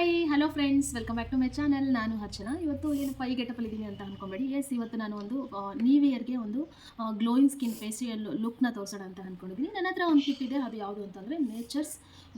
Hi hello friends, welcome back to my channel. ನಾನು ಅರ್ಚನಾ. ಇವತ್ತು ಏನಪ್ಪ ಈ ಗೆಟಪಲ್ಲಿ ಇದ್ದೀನಿ ಅಂತ ಅಂದ್ಕೊಂಬೇಡಿ. ಇವತ್ತು ನಾನು ಒಂದು ನ್ಯೂ ಇಯರ್ಗೆ ಒಂದು ಗ್ಲೋಯಿಂಗ್ ಸ್ಕಿನ್ ಫೇಶಿಯಲ್ ಲುಕ್ನ ತೋರಿಸೋಣ ಅಂತ ಅಂದ್ಕೊಂಡಿದ್ದೀನಿ. ನನ್ನ ಹತ್ರ ಒಂದು ಕಿಟ್ ಇದೆ. ಅದು ಯಾವುದು ಅಂತಂದರೆ nature's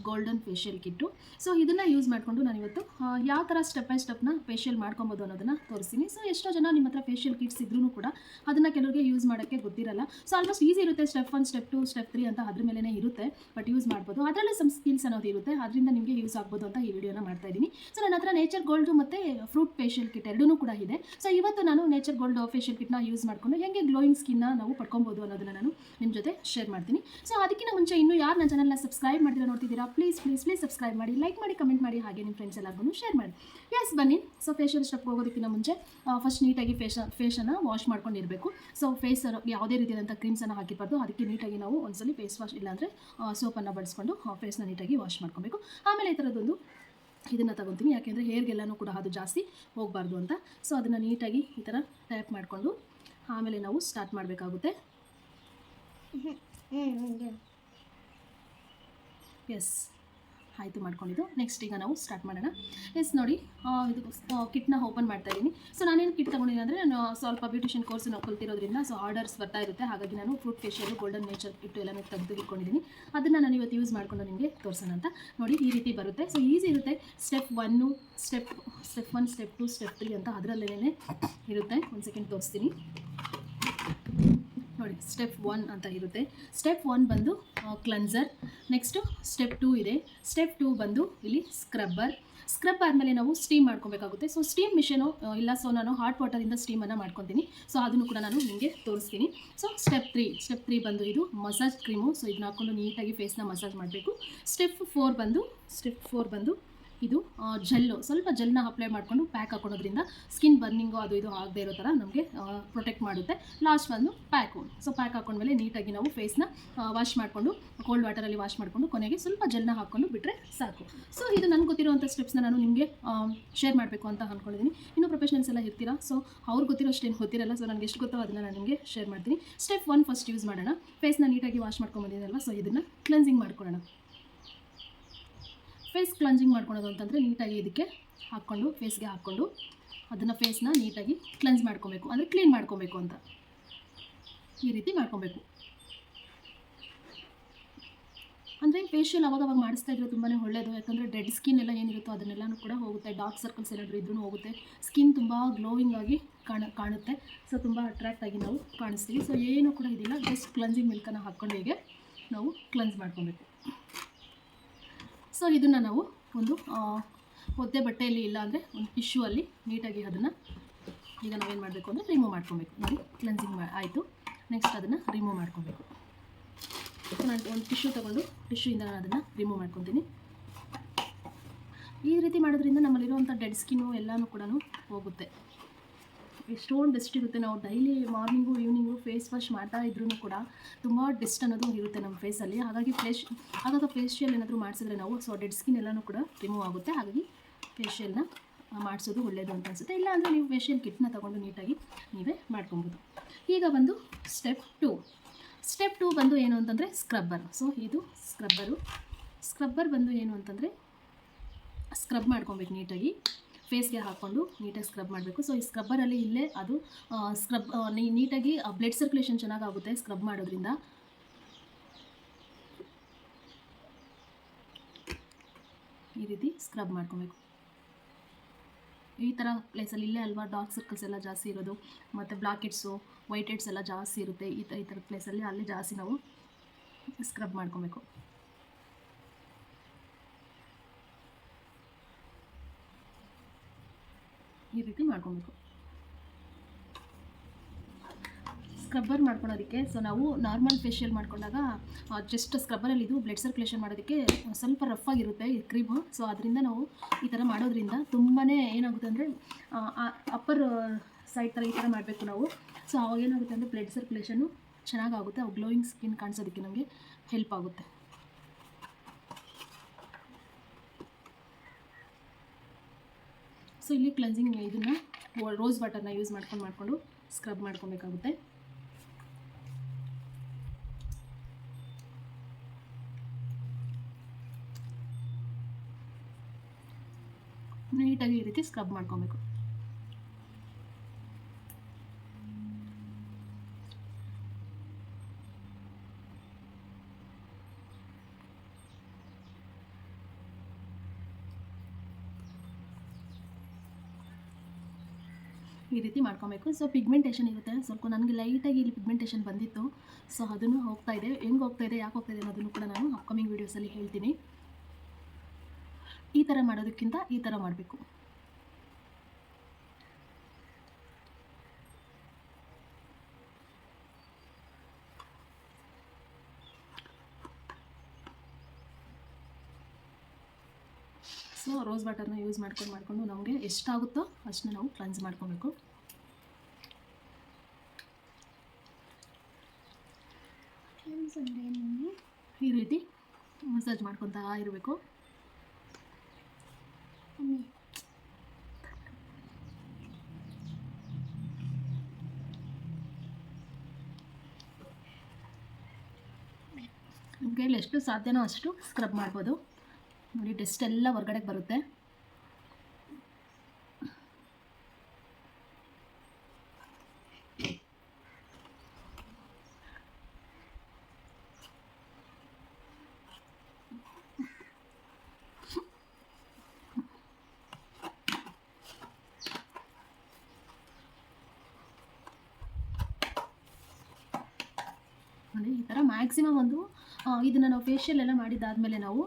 golden facial kit. So ಇದನ್ನು ಯೂಸ್ ಮಾಡಿಕೊಂಡು ನಾನು ಇವತ್ತು ಯಾವ ಥರ ಸ್ಟೆಪ್ ಬೈ ಸ್ಟೆಪ್ನ ಫೇಶಿಯಲ್ ಮಾಡ್ಕೊಬೋದು ಅನ್ನೋದನ್ನು ತೋರಿಸ್ತೀನಿ. ಸೊ ಎಷ್ಟೋ ಜನ ನಿಮ್ಮ ಹತ್ರ ಫೇಶಿಯಲ್ ಕಿಟ್ಸ್ ಇದ್ರೂ ಕೂಡ ಅದನ್ನು ಕೆಲವರಿಗೆ ಯೂಸ್ ಮಾಡೋಕ್ಕೆ ಗೊತ್ತಿರಲ್ಲ. ಸೊ ಆಲ್ಮೋಸ್ಟ್ ಈಸಿ ಇರುತ್ತೆ. ಸ್ಟೆಪ್ 1, ಸ್ಟೆಪ್ 2, ಸ್ಟೆಪ್ 3 ಅಂತ ಅದ್ರ ಮೇಲೇ ಇರುತ್ತೆ. ಬಟ್ ಯೂಸ್ ಮಾಡ್ಬೋದು. ಅದರಲ್ಲೇ ಸಮ್ ಸ್ಕಿಲ್ಸ್ ಅನ್ನೋದು ಇರುತ್ತೆ. ಅದರಿಂದ ನಿಮಗೆ ಯೂಸ್ ಆಗ್ಬೋದು ಅಂತ ಈ ವಿಡಿಯೋನ ಮಾಡ್ತಾ ಇದ್ದೀನಿ. ಸೊ ನನ್ನ ಹತ್ರ ನೇಚರ್ ಗೋಲ್ಡ್ ಮತ್ತು ಫ್ರೂಟ್ ಫೇಶಿಯಲ್ ಕಿಟ್ ಎರಡೂ ಕೂಡ ಇದೆ. ಸೊ ಇವತ್ತು ನಾನು ನೇಚರ್ ಗೋಲ್ಡ್ ಫೇಶಿಯಲ್ ಕಿಟ್ನ ಯೂಸ್ ಮಾಡಿಕೊಂಡು ಹೇಗೆ ಗ್ಲೋಯಿಂಗ್ ಸ್ಕಿನ್ನ ನಾವು ಪಡ್ಕೊಬೋದು ಅನ್ನೋದನ್ನು ನಾನು ನಿಮ್ಮ ಜೊತೆ ಶೇರ್ ಮಾಡ್ತೀನಿ. ಸೊ ಅದಕ್ಕಿಂತ ಮುಂಚೆ ಇನ್ನೂ ಯಾರು ನನ್ನ ಚಾನಲ್ನ ಸಬ್ಸ್ಕ್ರೈಬ್ ಮಾಡಿದ್ರೆ ನೋಡ್ತಿದ್ದೀರಾ, ಪ್ಲೀಸ್ ಸಬ್ಸ್ಕ್ರೈಬ್ ಮಾಡಿ, ಲೈಕ್ ಮಾಡಿ, ಕಮೆಂಟ್ ಮಾಡಿ, ಹಾಗೆ ನಿಮ್ಮ ಫ್ರೆಂಡ್ಸ್ ಎಲ್ಲರಿಗೂ ಶೇರ್ ಮಾಡಿ. ಬನ್ನಿ. ಸೊ ಫೇಶಿಯಲ್ ಸ್ಟೆಪ್ ಹೋಗೋದಕ್ಕಿಂತ ಮುಂಚೆ ಫಸ್ಟ್ ನೀಟಾಗಿ ಫೇಸನ್ನು ವಾಶ್ ಮಾಡ್ಕೊಂಡಿರಬೇಕು. ಸೊ ಫೇಸ್ ಯಾವುದೇ ರೀತಿಯಾದಂಥ ಕ್ರೀಮ್ಸನ್ನು ಹಾಕಿಬಾರ್ದು. ಅದಕ್ಕೆ ನೀಟಾಗಿ ನಾವು ಒಂದ್ಸಲಿ ಫೇಸ್ ವಾಶ್ ಇಲ್ಲಾಂದರೆ ಸೋಪನ್ನು ಬಳಸ್ಕೊಂಡು ಫೇಸ್ನ ನೀಟಾಗಿ ವಾಶ್ ಮಾಡ್ಕೊಬೇಕು. ಆಮೇಲೆ ಈ ಥರದೊಂದು ಇದನ್ನು ತಗೊತೀನಿ, ಯಾಕೆಂದರೆ ಹೇರ್ಗೆಲ್ಲನೂ ಕೂಡ ಅದು ಜಾಸ್ತಿ ಹೋಗಬಾರ್ದು ಅಂತ. ಸೊ ಅದನ್ನು ನೀಟಾಗಿ ಈ ಥರ ಟ್ಯಾಪ್ ಮಾಡಿಕೊಂಡು ಆಮೇಲೆ ನಾವು ಸ್ಟಾರ್ಟ್ ಮಾಡಬೇಕಾಗುತ್ತೆ. ಆಯಿತು, ಮಾಡ್ಕೊಂಡಿದ್ದು. ನೆಕ್ಸ್ಟ್ ಈಗ ನಾವು ಸ್ಟಾರ್ಟ್ ಮಾಡೋಣ. ನೋಡಿ, ಇದು ಕಿಟ್ನ ಓಪನ್ ಮಾಡ್ತಾ ಇದ್ದೀನಿ. ಸೊ ನಾನೇನು ಕಿಟ್ ತೊಗೊಂಡಿದ್ದೀನಿ ಅಂದರೆ, ನಾನು ಸ್ವಲ್ಪ ಬ್ಯೂಟಿಷಿಯನ್ ಕೋರ್ಸನ್ನು ಕಲ್ತಿರೋದ್ರಿಂದ ಸೊ ಆರ್ಡರ್ಸ್ ಬರ್ತಾ ಇರುತ್ತೆ. ಹಾಗಾಗಿ ನಾನು fruit facial golden nature kit ಎಲ್ಲನೂ ತೆಗೆದು ಇಟ್ಕೊಂಡಿದ್ದೀನಿ. ಅದನ್ನು ನಾನು ಇವತ್ತು ಯೂಸ್ ಮಾಡಿಕೊಂಡು ನಿಮಗೆ ತೋರಿಸೋಣ ಅಂತ. ನೋಡಿ, ಈ ರೀತಿ ಬರುತ್ತೆ. ಸೊ ಈಸಿ ಇರುತ್ತೆ. ಸ್ಟೆಪ್ 1, ಸ್ಟೆಪ್ 1, ಸ್ಟೆಪ್ 2, ಸ್ಟೆಪ್ 3 ಅಂತ ಅದರಲ್ಲೇ ಇರುತ್ತೆ. ಒಂದು ಸೆಕೆಂಡ್ ತೋರಿಸ್ತೀನಿ. ನೋಡಿ, ಸ್ಟೆಪ್ 1 ಅಂತ ಇರುತ್ತೆ. ಸ್ಟೆಪ್ 1 ಬಂದು ಕ್ಲನ್ಸರ್. ನೆಕ್ಸ್ಟು ಸ್ಟೆಪ್ 2 ಇದೆ. ಸ್ಟೆಪ್ 2 ಬಂದು ಇಲ್ಲಿ ಸ್ಕ್ರಬ್ ಆದಮೇಲೆ ನಾವು ಸ್ಟೀಮ್ ಮಾಡ್ಕೊಬೇಕಾಗುತ್ತೆ. ಸೊ ಸ್ಟೀಮ್ ಮಿಷನು ಇಲ್ಲ, ಸೊ ನಾನು ಹಾಟ್ ವಾಟರಿಂದ ಸ್ಟೀಮನ್ನು ಮಾಡ್ಕೊತೀನಿ. ಸೊ ಅದನ್ನು ಕೂಡ ನಾನು ನಿಮಗೆ ತೋರಿಸ್ತೀನಿ. ಸೊ ಸ್ಟೆಪ್ 3 ಬಂದು ಇದು ಮಸಾಜ್ ಕ್ರೀಮು. ಸೊ ಇದನ್ನ ಹಾಕ್ಕೊಂಡು ನೀಟಾಗಿ ಫೇಸ್ನ ಮಸಾಜ್ ಮಾಡಬೇಕು. ಸ್ಟೆಪ್ 4 ಬಂದು ಇದು ಸ್ವಲ್ಪ ಜೆಲ್ನ ಅಪ್ಲೈ ಮಾಡಿಕೊಂಡು ಪ್ಯಾಕ್ ಹಾಕೊಳೋದ್ರಿಂದ ಸ್ಕಿನ್ ಬರ್ನಿಂಗು ಅದು ಇದು ಆಗದೆ ಇರೋ ಥರ ನಮಗೆ ಪ್ರೊಟೆಕ್ಟ್ ಮಾಡುತ್ತೆ. ಲಾಸ್ಟ್ ಬಂದು ಪ್ಯಾಕು. ಸೊ ಪ್ಯಾಕ್ ಹಾಕೊಂಡ್ಮೇಲೆ ನೀಟಾಗಿ ನಾವು ಫೇಸ್ನ ವಾಶ್ ಮಾಡಿಕೊಂಡು ಕೋಲ್ಡ್ ವಾಟರಲ್ಲಿ ವಾಶ್ ಮಾಡಿಕೊಂಡು ಕೊನೆಗೆ ಸ್ವಲ್ಪ ಜೆಲ್ನ ಹಾಕ್ಕೊಂಡು ಬಿಟ್ಟರೆ ಸಾಕು. ಸೊ ಇದು ನನಗೆ ಗೊತ್ತಿರುವಂಥ ಸ್ಟೆಪ್ಸ್ನ ನಾನು ನಿಮಗೆ ಶೇರ್ ಮಾಡಬೇಕು ಅಂತ ಅಂದ್ಕೊಂಡಿದ್ದೀನಿ. ಇನ್ನೂ ಪ್ರೊಫೆಷನಲ್ಸ್ ಎಲ್ಲ ಇರ್ತೀರಾ, ಸೊ ಅವ್ರಿಗೆ ಗೊತ್ತಿರೋ ಅಷ್ಟೇನು ಗೊತ್ತಿರಲ್ಲ. ಸೊ ನನಗೆ ಎಷ್ಟು ಗೊತ್ತೋ ಅದನ್ನು ನಾನು ನಿಮಗೆ ಶೇರ್ ಮಾಡ್ತೀನಿ. ಸ್ಟೆಪ್ 1 ಫಸ್ಟ್ ಯೂಸ್ ಮಾಡೋಣ. ಫೇಸ್ನ ನೀಟಾಗಿ ವಾಶ್ ಮಾಡ್ಕೊಂಬಂದಿದ್ದೀನಲ್ವ, ಸೊ ಇದನ್ನು ಕ್ಲೆನ್ಸಿಂಗ್ ಮಾಡ್ಕೊಳ್ಳೋಣ. ಫೇಸ್ ಕ್ಲನ್ಸಿಂಗ್ ಮಾಡ್ಕೊಳೋದು ಅಂತಂದರೆ ನೀಟಾಗಿ ಇದಕ್ಕೆ ಹಾಕ್ಕೊಂಡು ಫೇಸ್ಗೆ ಹಾಕ್ಕೊಂಡು ಅದನ್ನು ಫೇಸ್ನ ನೀಟಾಗಿ ಕ್ಲೆನ್ಸ್ ಮಾಡ್ಕೊಬೇಕು, ಅಂದರೆ ಕ್ಲೀನ್ ಮಾಡ್ಕೊಬೇಕು ಅಂತ ಈ ರೀತಿ ಮಾಡ್ಕೊಬೇಕು. ಅಂದರೆ ಫೇಶಿಯಲ್ ಅವಾಗ ಮಾಡಿಸ್ತಾ ಇದ್ರೆ ತುಂಬಾ ಒಳ್ಳೆಯದು. ಯಾಕಂದರೆ ಡೆಡ್ ಸ್ಕಿನ್ ಎಲ್ಲ ಏನಿರುತ್ತೋ ಅದನ್ನೆಲ್ಲನೂ ಕೂಡ ಹೋಗುತ್ತೆ. ಡಾರ್ಕ್ ಸರ್ಕಲ್ಸ್ ಏನಾದರೂ ಇದ್ರೂ ಹೋಗುತ್ತೆ. ಸ್ಕಿನ್ ತುಂಬ ಗ್ಲೋವಿಂಗ್ ಆಗಿ ಕಾಣುತ್ತೆ. ಸೊ ತುಂಬ ಅಟ್ರಾಕ್ಟ್ ಆಗಿ ನಾವು ಕಾಣಿಸ್ತೀವಿ. ಸೊ ಏನೂ ಕೂಡ ಇದಿಲ್ಲ, ಜಸ್ಟ್ ಕ್ಲನ್ಸಿಂಗ್ ಮಿಲ್ಕನ್ನು ಹಾಕ್ಕೊಂಡು ಹೀಗೆ ನಾವು ಕ್ಲೆನ್ಸ್ ಮಾಡ್ಕೊಬೇಕು. ಸೊ ಇದನ್ನು ನಾವು ಒಂದು ಒದ್ದೆ ಬಟ್ಟೆಯಲ್ಲಿ ಇಲ್ಲ ಅಂದರೆ ಒಂದು ಟಿಶ್ಯೂ ಅಲ್ಲಿ ನೀಟಾಗಿ ಅದನ್ನು ಈಗ ನಾವೇನು ಮಾಡಬೇಕು ಅಂದರೆ ರಿಮೂವ್ ಮಾಡ್ಕೊಬೇಕು. ನೋಡಿ, ಕ್ಲೆನ್ಸಿಂಗ್ ಆಯಿತು. ನೆಕ್ಸ್ಟ್ ಅದನ್ನು ರಿಮೂವ್ ಮಾಡ್ಕೊಬೇಕು. ಸೊ ನಾನು ಒಂದು ಟಿಶ್ಯೂ ತೊಗೊಂಡು ಟಿಶ್ಯೂಯಿಂದ ನಾನು ಅದನ್ನು ರಿಮೂವ್ ಮಾಡ್ಕೊತೀನಿ. ಈ ರೀತಿ ಮಾಡೋದ್ರಿಂದ ನಮ್ಮಲ್ಲಿರುವಂಥ ಡೆಡ್ ಸ್ಕಿನ್ನು ಎಲ್ಲನೂ ಕೂಡ ಹೋಗುತ್ತೆ. ಎಷ್ಟೊಂದು ಡಸ್ಟ್ ಇರುತ್ತೆ. ನಾವು daily morning evening face wash ಮಾಡ್ತಾ ಇದ್ರೂ ಕೂಡ ತುಂಬ ಡಸ್ಟ್ ಅನ್ನೋದು ಇರುತ್ತೆ ನಮ್ಮ ಫೇಸಲ್ಲಿ. ಹಾಗಾಗಿ ಫೇಶಿಯಲ್ ಏನಾದರೂ ಮಾಡಿಸಿದ್ರೆ ನಾವು ಸೊ ಡೆಡ್ ಸ್ಕಿನ್ ಎಲ್ಲನೂ ಕೂಡ ರಿಮೂವ್ ಆಗುತ್ತೆ. ಹಾಗಾಗಿ ಫೇಶಿಯಲ್ನ ಮಾಡಿಸೋದು ಒಳ್ಳೆಯದು ಅಂತ ಅನಿಸುತ್ತೆ. ಇಲ್ಲ ಅಂದರೆ ನೀವು ಫೇಶಿಯಲ್ ಕಿಟ್ನ ತೊಗೊಂಡು ನೀಟಾಗಿ ನೀವೇ ಮಾಡ್ಕೊಬೋದು. ಈಗ ಬಂದು ಸ್ಟೆಪ್ 2 ಬಂದು ಏನು ಅಂತಂದರೆ ಸ್ಕ್ರಬ್ಬರ್. ಸೊ ಇದು ಸ್ಕ್ರಬ್ಬರ್ ಬಂದು ಏನು ಅಂತಂದರೆ ಸ್ಕ್ರಬ್ ಮಾಡ್ಕೊಬೇಕು ನೀಟಾಗಿ. ಫೇಸ್ಗೆ ಹಾಕ್ಕೊಂಡು ನೀಟಾಗಿ ಸ್ಕ್ರಬ್ ಮಾಡಬೇಕು. ಸೊ ಈ ಸ್ಕ್ರಬ್ಬರಲ್ಲಿ ಇಲ್ಲೇ ಅದು ನೀಟಾಗಿ ಬ್ಲಡ್ ಸರ್ಕ್ಯುಲೇಷನ್ ಚೆನ್ನಾಗಾಗುತ್ತೆ ಸ್ಕ್ರಬ್ ಮಾಡೋದ್ರಿಂದ. ಈ ರೀತಿ ಸ್ಕ್ರಬ್ ಮಾಡ್ಕೊಬೇಕು. ಈ ಥರ ಪ್ಲೇಸಲ್ಲಿ ಇಲ್ಲೇ ಅಲ್ವಾ ಡಾರ್ಕ್ ಸರ್ಕಲ್ಸ್ ಎಲ್ಲ ಜಾಸ್ತಿ ಇರೋದು, ಮತ್ತು ಬ್ಲ್ಯಾಕ್ ಹೆಡ್ಸು ವೈಟ್ ಹೆಡ್ಸ್ ಎಲ್ಲ ಜಾಸ್ತಿ ಇರುತ್ತೆ. ಈ ಥರದ ಪ್ಲೇಸಲ್ಲಿ ಅಲ್ಲಿ ಜಾಸ್ತಿ ನಾವು ಸ್ಕ್ರಬ್ ಮಾಡ್ಕೊಬೇಕು. ಈ ರೀತಿ ಮಾಡ್ಕೊಬೇಕು ಸ್ಕ್ರಬ್ಬರ್ ಮಾಡ್ಕೊಳೋದಕ್ಕೆ. ಸೊ ನಾವು ನಾರ್ಮಲ್ ಫೇಶಿಯಲ್ ಮಾಡ್ಕೊಂಡಾಗ ಜಸ್ಟ್ ಸ್ಕ್ರಬ್ಬರಲ್ಲಿ ಇದು ಬ್ಲಡ್ ಸರ್ಕ್ಯುಲೇಷನ್ ಮಾಡೋದಕ್ಕೆ ಸ್ವಲ್ಪ ರಫ್ ಆಗಿರುತ್ತೆ ಈ ಕ್ರೀಮು. ಸೊ ಅದರಿಂದ ನಾವು ಈ ಥರ ಮಾಡೋದ್ರಿಂದ ತುಂಬಾ ಏನಾಗುತ್ತೆ ಅಂದರೆ ಅಪ್ಪರ್ ಸೈಡ್ ಥರ ಈ ಥರ ಮಾಡಬೇಕು ನಾವು. ಸೊ ಅವಾಗ ಏನಾಗುತ್ತೆ ಅಂದರೆ ಬ್ಲಡ್ ಸರ್ಕ್ಯುಲೇಷನ್ನು ಚೆನ್ನಾಗಾಗುತ್ತೆ. ಅವು ಗ್ಲೋಯಿಂಗ್ ಸ್ಕಿನ್ ಕಾಣಿಸೋದಕ್ಕೆ ನಮಗೆ ಹೆಲ್ಪ್ ಆಗುತ್ತೆ. ಸೊ ಇಲ್ಲಿ ಕ್ಲೆನ್ಸಿಂಗ್ ಇದನ್ನು ರೋಸ್ ವಾಟರ್ನ ಯೂಸ್ ಮಾಡಿಕೊಂಡು ಸ್ಕ್ರಬ್ ಮಾಡ್ಕೊಬೇಕಾಗುತ್ತೆ. ನೀಟಾಗಿ ಈ ರೀತಿ ಸ್ಕ್ರಬ್ ಮಾಡ್ಕೊಬೇಕು. ಈ ರೀತಿ ಮಾಡ್ಕೊಬೇಕು. ಸೊ ಪಿಗ್ಮೆಂಟೇಷನ್ ಇರುತ್ತೆ, ಸ್ವಲ್ಪ ನನಗೆ ಲೈಟಾಗಿ ಇಲ್ಲಿ ಪಿಗ್ಮೆಂಟೇಷನ್ ಬಂದಿತ್ತು. ಸೊ ಅದನ್ನು ಹೋಗ್ತಾಯಿದೆ, ಹೆಂಗೆ ಹೋಗ್ತಾಯಿದೆ, ಯಾಕೆ ಹೋಗ್ತಾಯಿದೆ ಅನ್ನೋದನ್ನು ಕೂಡ ನಾನು ಅಪ್ಕಮಿಂಗ್ ವೀಡಿಯೋಸಲ್ಲಿ ಹೇಳ್ತೀನಿ. ಈ ಥರ ಮಾಡೋದಕ್ಕಿಂತ ಈ ಥರ ಮಾಡಬೇಕು. ಸೊ ರೋಸ್ ವಾಟರ್ನ ಯೂಸ್ ಮಾಡಿಕೊಂಡು ನಮಗೆ ಎಷ್ಟಾಗುತ್ತೋ ಅಷ್ಟನ್ನ ನಾವು ಕ್ಲೆನ್ಸ್ ಮಾಡ್ಕೊಬೇಕು. ಈ ರೀತಿ ಮಸಾಜ್ ಮಾಡ್ಕೊತಾ ಇರಬೇಕು. ನಿಮ್ಮ ಕೈಯಲ್ಲಿ ಎಷ್ಟು ಸಾಧ್ಯನೋ ಅಷ್ಟು ಸ್ಕ್ರಬ್ ಮಾಡ್ಬೋದು. ನೋಡಿ ಡಸ್ಟ್ ಎಲ್ಲ ಹೊರಗಡೆಗೆ ಬರುತ್ತೆ. ನೋಡಿ ಈ ಥರ ಮ್ಯಾಕ್ಸಿಮಮ್ ಒಂದು ಇದನ್ನು ನಾವು ಫೇಶಿಯಲ್ ಎಲ್ಲ ಮಾಡಿದ್ದಾದಮೇಲೆ ನಾವು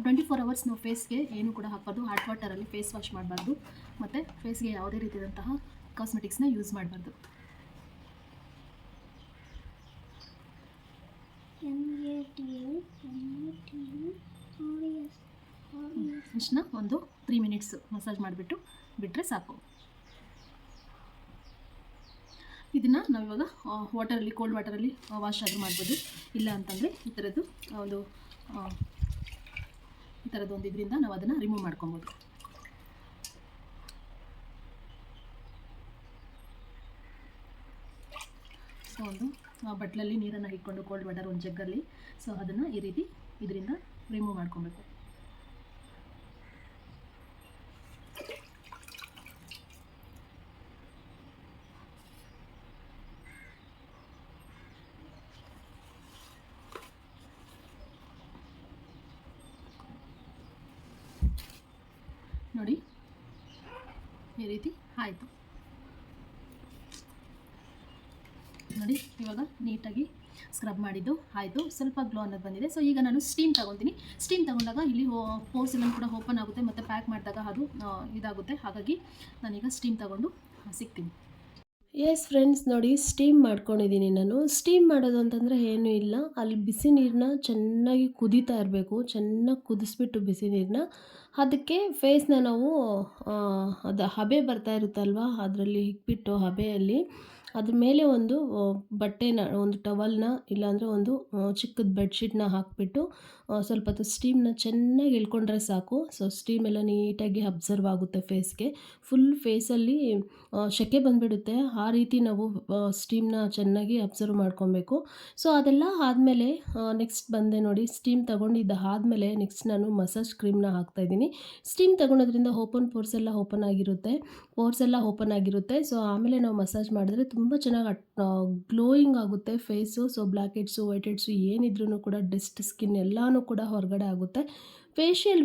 24 ಅವರ್ಸ್ ನಾವು ಫೇಸ್ಗೆ ಏನು ಕೂಡ ಹಾಕ್ಬಾರ್ದು. ಹಾಟ್ ವಾಟರಲ್ಲಿ ಫೇಸ್ ವಾಶ್ ಮಾಡಬಾರ್ದು ಮತ್ತು ಫೇಸ್ಗೆ ಯಾವುದೇ ರೀತಿಯಾದಂತಹ ಕಾಸ್ಮೆಟಿಕ್ಸ್ನ ಯೂಸ್ ಮಾಡಬಾರ್ದು. ಇಷ್ಟನ್ನ ಒಂದು 3 ಮಿನಿಟ್ಸು ಮಸಾಜ್ ಮಾಡಿಬಿಟ್ಟು ಬಿಟ್ಟರೆ ಸಾಕು. ಇದನ್ನು ನಾವಿವಾಗ ವಾಟರಲ್ಲಿ, ಕೋಲ್ಡ್ ವಾಟರಲ್ಲಿ ವಾಶ್ ಆದರೂ ಮಾಡ್ಬೋದು. ಇಲ್ಲ ಅಂತಂದರೆ ಈ ಥರದ್ದು ಒಂದು ಇದರಿಂದ ನಾವು ಅದನ್ನು ರಿಮೂವ್ ಮಾಡ್ಕೊಬೋದು. ಸೊ ಒಂದು ಬಟ್ಲಲ್ಲಿ ನೀರನ್ನು ಇಟ್ಕೊಂಡು ಕೋಲ್ಡ್ ವಾಟರ್ ಒಂದು ಜಗ್ಗಲ್ಲಿ, ಸೊ ಅದನ್ನು ಈ ರೀತಿ ಇದರಿಂದ ರಿಮೂವ್ ಮಾಡ್ಕೊಬೇಕು. ನೋಡಿ ಈ ರೀತಿ ಆಯಿತು. ನೋಡಿ ಇವಾಗ ನೀಟಾಗಿ ಸ್ಕ್ರಬ್ ಮಾಡಿದ್ದು ಆಯಿತು. ಸ್ವಲ್ಪ ಗ್ಲೋ ಅನ್ನೋದು ಬಂದಿದೆ. ಸೊ ಈಗ ನಾನು ಸ್ಟೀಮ್ ತೊಗೊತೀನಿ. ಸ್ಟೀಮ್ ತೊಗೊಂಡಾಗ ಇಲ್ಲಿ ಪೋರ್ಸ್ ಎಲ್ಲ ಕೂಡ ಓಪನ್ ಆಗುತ್ತೆ ಮತ್ತು ಪ್ಯಾಕ್ ಮಾಡಿದಾಗ ಅದು ಇದಾಗುತ್ತೆ. ಹಾಗಾಗಿ ನಾನೀಗ ಸ್ಟೀಮ್ ತೊಗೊಂಡು ಸಿಗ್ತೀನಿ. ಎಸ್ ಫ್ರೆಂಡ್ಸ್, ನೋಡಿ ಸ್ಟೀಮ್ ಮಾಡ್ಕೊಂಡಿದ್ದೀನಿ ನಾನು. ಸ್ಟೀಮ್ ಮಾಡೋದು ಅಂತಂದರೆ ಏನೂ ಇಲ್ಲ, ಅಲ್ಲಿ ಬಿಸಿ ನೀರನ್ನ ಚೆನ್ನಾಗಿ ಕುದೀತಾ ಇರಬೇಕು. ಚೆನ್ನಾಗಿ ಕುದಿಸ್ಬಿಟ್ಟು ಬಿಸಿ ನೀರನ್ನ ಅದಕ್ಕೆ ಫೇಸ್ನ ನಾವು ಅದು ಹಬೆ ಬರ್ತಾ ಇರುತ್ತಲ್ವ, ಅದರಲ್ಲಿ ಇಕ್ಬಿಟ್ಟು ಹಬೆಯಲ್ಲಿ ಅದ್ರ ಮೇಲೆ ಒಂದು ಬಟ್ಟೆನ, ಒಂದು ಟವಲ್ನ ಇಲ್ಲಾಂದರೆ ಒಂದು ಚಿಕ್ಕದ ಬೆಡ್ಶೀಟ್ನ ಹಾಕಿಬಿಟ್ಟು ಸ್ವಲ್ಪ ಹೊತ್ತು ಸ್ಟೀಮ್ನ ಚೆನ್ನಾಗಿ ಎಳ್ಕೊಂಡ್ರೆ ಸಾಕು. ಸೊ ಸ್ಟೀಮೆಲ್ಲ ನೀಟಾಗಿ ಅಬ್ಸರ್ವ್ ಆಗುತ್ತೆ ಫೇಸ್ಗೆ. ಫುಲ್ ಫೇಸಲ್ಲಿ ಸೆಕೆ ಬಂದುಬಿಡುತ್ತೆ. ಆ ರೀತಿ ನಾವು ಸ್ಟೀಮ್ನ ಚೆನ್ನಾಗಿ ಅಬ್ಸರ್ವ್ ಮಾಡ್ಕೊಬೇಕು. ಸೊ ಅದೆಲ್ಲ ಆದಮೇಲೆ ನೆಕ್ಸ್ಟ್ ಬಂದೆ ನೋಡಿ, ಸ್ಟೀಮ್ ತೊಗೊಂಡಿದ್ದ ಆದಮೇಲೆ ನೆಕ್ಸ್ಟ್ ನಾನು ಮಸಾಜ್ ಕ್ರೀಮ್ನ ಹಾಕ್ತಾಯಿದ್ದೀನಿ. ಸ್ಟೀಮ್ ತೊಗೊಳೋದ್ರಿಂದ ಪೋರ್ಸ್ ಎಲ್ಲ ಓಪನ್ ಆಗಿರುತ್ತೆ. ಸೊ ಆಮೇಲೆ ನಾವು ಮಸಾಜ್ ಮಾಡಿದ್ರೆ ತುಂಬ ಚೆನ್ನಾಗಿ ಗ್ಲೋಯಿಂಗ್ ಆಗುತ್ತೆ face. So black heads, white heads ಏನಿದ್ರೂ ಕೂಡ ಡಸ್ಟ್ ಸ್ಕಿನ್ ಎಲ್ಲನೂ ಕೂಡ ಹೊರಗಡೆ ಆಗುತ್ತೆ.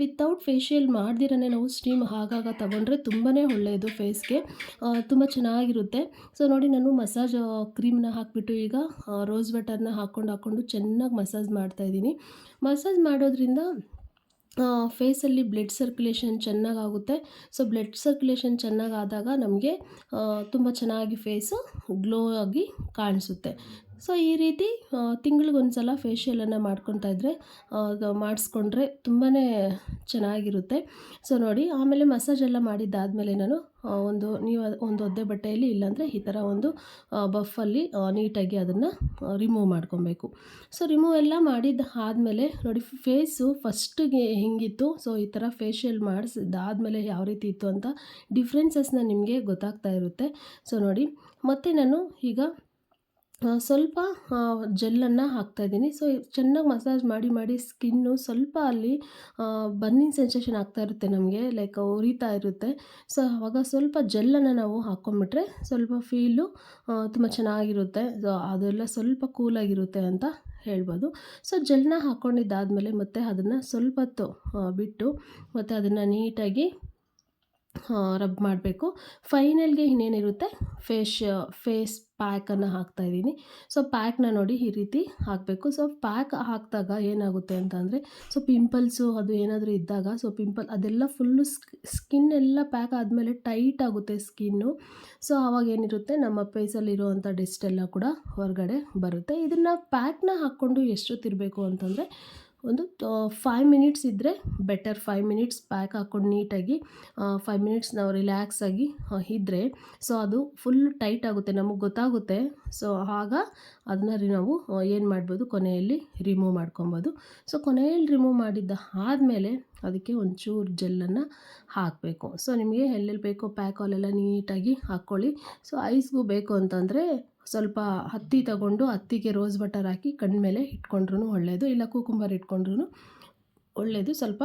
ವಿತೌಟ್ ಫೇಶಿಯಲ್ ಮಾಡ್ದಿರೇ ನಾವು ಸ್ಟೀಮ್ ಆಗಾಗ ತಗೊಂಡ್ರೆ ತುಂಬಾ ಒಳ್ಳೆಯದು ಫೇಸ್ಗೆ, ತುಂಬ ಚೆನ್ನಾಗಿರುತ್ತೆ. ಸೊ ನೋಡಿ ನಾನು ಮಸಾಜ್ ಕ್ರೀಮ್ನ ಹಾಕಿಬಿಟ್ಟು ಈಗ ರೋಸ್ ವಾಟರ್ನ ಹಾಕ್ಕೊಂಡು ಚೆನ್ನಾಗಿ ಮಸಾಜ್ ಮಾಡ್ತಾಯಿದ್ದೀನಿ. ಮಸಾಜ್ ಮಾಡೋದ್ರಿಂದ ಫೇಸಲ್ಲಿ ಬ್ಲಡ್ ಸರ್ಕ್ಯುಲೇಷನ್ ಚೆನ್ನಾಗಾಗುತ್ತೆ. ಸೊ ಬ್ಲಡ್ ಸರ್ಕ್ಯುಲೇಷನ್ ಚೆನ್ನಾಗಾದಾಗ ನಮಗೆ ತುಂಬ ಚೆನ್ನಾಗಿ ಫೇಸು ಗ್ಲೋ ಆಗಿ ಕಾಣಿಸುತ್ತೆ. ಸೊ ಈ ರೀತಿ ತಿಂಗಳಿಗೊಂದು ಸಲ ಫೇಶಿಯಲನ್ನು ಮಾಡ್ಕೊತಾ ಇದ್ದರೆ ಮಾಡಿಸ್ಕೊಂಡ್ರೆ ತುಂಬಾ ಚೆನ್ನಾಗಿರುತ್ತೆ. ಸೊ ನೋಡಿ ಆಮೇಲೆ ಮಸಾಜ್ ಎಲ್ಲ ಮಾಡಿದ್ದಾದಮೇಲೆ ನಾನು ಒಂದು ಒದ್ದೆ ಬಟ್ಟೆಯಲ್ಲಿ ಇಲ್ಲಾಂದರೆ ಈ ಥರ ಒಂದು ಬಫಲ್ಲಿ ನೀಟಾಗಿ ಅದನ್ನು ರಿಮೂವ್ ಮಾಡ್ಕೊಬೇಕು. ಸೊ ರಿಮೂವ್ ಎಲ್ಲ ಮಾಡಿದ್ದು ಆದಮೇಲೆ ನೋಡಿ ಫೇಸು ಫಸ್ಟಿಗೆ ಹೆಂಗಿತ್ತು, ಸೊ ಈ ಥರ ಫೇಶಿಯಲ್ ಮಾಡಿಸಿದ್ದಾದಮೇಲೆ ಯಾವ ರೀತಿ ಇತ್ತು ಅಂತ ಡಿಫ್ರೆನ್ಸಸ್ನ ನಿಮಗೆ ಗೊತ್ತಾಗ್ತಾ ಇರುತ್ತೆ. ಸೊ ನೋಡಿ ಮತ್ತೆ ನಾನು ಈಗ ಸ್ವಲ್ಪ ಜೆಲ್ಲನ್ನು ಹಾಕ್ತಾಯಿದ್ದೀನಿ. ಸೊ ಚೆನ್ನಾಗಿ ಮಸಾಜ್ ಮಾಡಿ ಮಾಡಿ ಸ್ಕಿನ್ನು ಸ್ವಲ್ಪ ಅಲ್ಲಿ ಬರ್ನಿಂಗ್ ಸೆನ್ಸೇಷನ್ ಆಗ್ತಾ ಇರುತ್ತೆ ನಮಗೆ, ಲೈಕ್ ಉರಿತಾ ಇರುತ್ತೆ. ಸೊ ಆವಾಗ ಸ್ವಲ್ಪ ಜೆಲ್ಲನ್ನು ನಾವು ಹಾಕ್ಕೊಂಬಿಟ್ರೆ ಸ್ವಲ್ಪ ಫೀಲು ತುಂಬ ಚೆನ್ನಾಗಿರುತ್ತೆ. ಸೊ ಅದೆಲ್ಲ ಸ್ವಲ್ಪ ಕೂಲಾಗಿರುತ್ತೆ ಅಂತ ಹೇಳ್ಬೋದು. ಸೊ ಜೆಲ್ನ ಹಾಕ್ಕೊಂಡಿದ್ದಾದಮೇಲೆ ಮತ್ತೆ ಅದನ್ನು ಸ್ವಲ್ಪ ಹೊತ್ತು ಬಿಟ್ಟು ಮತ್ತು ಅದನ್ನು ನೀಟಾಗಿ ರಬ್ ಮಾಡಬೇಕು. ಫೈನಲ್ಗೆ ಇನ್ನೇನಿರುತ್ತೆ, ಫೇಸ್ ಪ್ಯಾಕನ್ನು ಹಾಕ್ತಾಯಿದ್ದೀನಿ. ಸೊ ಪ್ಯಾಕ್ನ ನೋಡಿ ಈ ರೀತಿ ಹಾಕಬೇಕು. ಸೊ ಪ್ಯಾಕ್ ಹಾಕಿದಾಗ ಏನಾಗುತ್ತೆ ಅಂತಂದರೆ, ಸೊ ಪಿಂಪಲ್ಸು ಅದು ಏನಾದರೂ ಇದ್ದಾಗ, ಸೊ ಪಿಂಪಲ್ ಅದೆಲ್ಲ ಫುಲ್ಲು ಸ್ಕಿನ್ ಎಲ್ಲ ಪ್ಯಾಕ್ ಆದಮೇಲೆ ಟೈಟ್ ಆಗುತ್ತೆ ಸ್ಕಿನ್ನು. ಸೊ ಆವಾಗ ಏನಿರುತ್ತೆ, ನಮ್ಮ ಫೇಸಲ್ಲಿರುವಂಥ ಡೆಸ್ಟ್ ಎಲ್ಲ ಕೂಡ ಹೊರಗಡೆ ಬರುತ್ತೆ. ಇದನ್ನು ಪ್ಯಾಕ್ನ ಹಾಕ್ಕೊಂಡು ಎಷ್ಟೊತ್ತಿರಬೇಕು ಅಂತಂದರೆ, ಒಂದು 5 ಮಿನಿಟ್ಸ್ ಇದ್ದರೆ ಬೆಟರ್. 5 ಮಿನಿಟ್ಸ್ ಪ್ಯಾಕ್ ಹಾಕ್ಕೊಂಡು ನೀಟಾಗಿ 5 ಮಿನಿಟ್ಸ್ ನಾವು ರಿಲ್ಯಾಕ್ಸಾಗಿ ಇದ್ದರೆ, ಸೊ ಅದು ಫುಲ್ ಟೈಟ್ ಆಗುತ್ತೆ, ನಮಗೆ ಗೊತ್ತಾಗುತ್ತೆ. ಸೊ ಆಗ ಅದನ್ನ ನಾವು ಏನು ಮಾಡ್ಬೋದು, ಕೊನೆಯಲ್ಲಿ ರಿಮೂವ್ ಮಾಡ್ಕೊಬೋದು. ಸೊ ಕೊನೆಯಲ್ಲಿ ರಿಮೂವ್ ಮಾಡಿದ್ದ ಆದಮೇಲೆ ಅದಕ್ಕೆ ಒಂಚೂರು ಜೆಲ್ಲನ್ನು ಹಾಕಬೇಕು. ಸೊ ನಿಮಗೆ ಎಲ್ಲೆಲ್ಲಿ ಬೇಕೋ ಪ್ಯಾಕ್ ಅಲ್ಲೆಲ್ಲ ನೀಟಾಗಿ ಹಾಕ್ಕೊಳ್ಳಿ. ಸೊ ಐಸ್ಗೂ ಬೇಕು ಅಂತಂದರೆ ಸ್ವಲ್ಪ ಹತ್ತಿ ತಗೊಂಡು ಹತ್ತಿಗೆ ರೋಸ್ ಬಟರ್ ಹಾಕಿ ಕಣ್ಮೇಲೆ ಇಟ್ಕೊಂಡ್ರೂ ಒಳ್ಳೆಯದು, ಇಲ್ಲ ಕುಕುಂಬರ್ ಇಟ್ಕೊಂಡ್ರೂ ಒಳ್ಳೆಯದು, ಸ್ವಲ್ಪ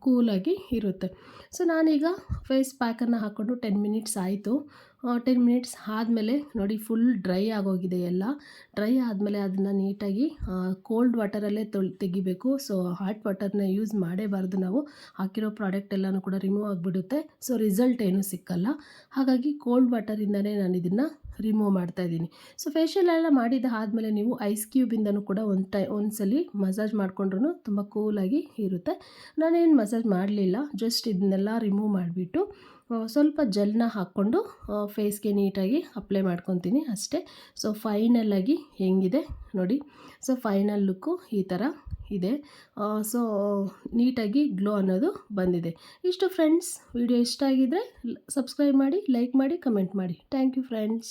ಕೂಲಾಗಿ ಇರುತ್ತೆ. ಸೊ ನಾನೀಗ ಫೇಸ್ ಪ್ಯಾಕನ್ನು ಹಾಕ್ಕೊಂಡು 10 ಮಿನಿಟ್ಸ್ ಆಯಿತು. 10 ಮಿನಿಟ್ಸ್ ಆದಮೇಲೆ ನೋಡಿ ಫುಲ್ ಡ್ರೈ ಆಗೋಗಿದೆ ಎಲ್ಲ. ಡ್ರೈ ಆದಮೇಲೆ ಅದನ್ನು ನೀಟಾಗಿ ಕೋಲ್ಡ್ ವಾಟರಲ್ಲೇ ತೆಗಿಬೇಕು. ಸೊ ಹಾಟ್ ವಾಟರ್ನ ಯೂಸ್ ಮಾಡೇಬಾರ್ದು ನಾವು, ಹಾಕಿರೋ ಪ್ರಾಡಕ್ಟ್ ಎಲ್ಲನೂ ಕೂಡ ರಿಮೂವ್ ಆಗಿಬಿಡುತ್ತೆ. ಸೊ ರಿಸಲ್ಟ್ ಏನೂ ಸಿಕ್ಕಲ್ಲ. ಹಾಗಾಗಿ ಕೋಲ್ಡ್ ವಾಟರಿಂದನೇ ನಾನು ಇದನ್ನು ರಿಮೂವ್ ಮಾಡ್ತಾಯಿದ್ದೀನಿ. ಸೊ ಫೇಶಿಯಲ್ ಎಲ್ಲ ಮಾಡಿದ ಆದಮೇಲೆ ನೀವು ಐಸ್ ಕ್ಯೂಬಿಂದನೂ ಕೂಡ ಒಂದ್ಸಲಿ ಮಸಾಜ್ ಮಾಡಿಕೊಂಡ್ರೂ ತುಂಬ ಕೂಲಾಗಿ ಇರುತ್ತೆ. ನಾನೇನು ಮಸಾಜ್ ಮಾಡಲಿಲ್ಲ, ಜಸ್ಟ್ ಇದನ್ನೆಲ್ಲ ರಿಮೂವ್ ಮಾಡಿಬಿಟ್ಟು ಸ್ವಲ್ಪ ಜೆಲ್ನ ಹಾಕ್ಕೊಂಡು ಫೇಸ್ಗೆ ನೀಟಾಗಿ ಅಪ್ಲೈ ಮಾಡ್ಕೊತೀನಿ ಅಷ್ಟೇ. ಸೊ ಫೈನಲಾಗಿ ಹೆಂಗಿದೆ ನೋಡಿ. ಸೊ ಫೈನಲ್ ಲುಕ್ಕು ಈ ಥರ ಇದೆ. ಸೊ ನೀಟಾಗಿ ಗ್ಲೋ ಅನ್ನೋದು ಬಂದಿದೆ. ಇಷ್ಟು ಫ್ರೆಂಡ್ಸ್. ವಿಡಿಯೋ ಇಷ್ಟ ಆಗಿದ್ದರೆ ಸಬ್ಸ್ಕ್ರೈಬ್ ಮಾಡಿ, ಲೈಕ್ ಮಾಡಿ, ಕಮೆಂಟ್ ಮಾಡಿ. Thank you friends.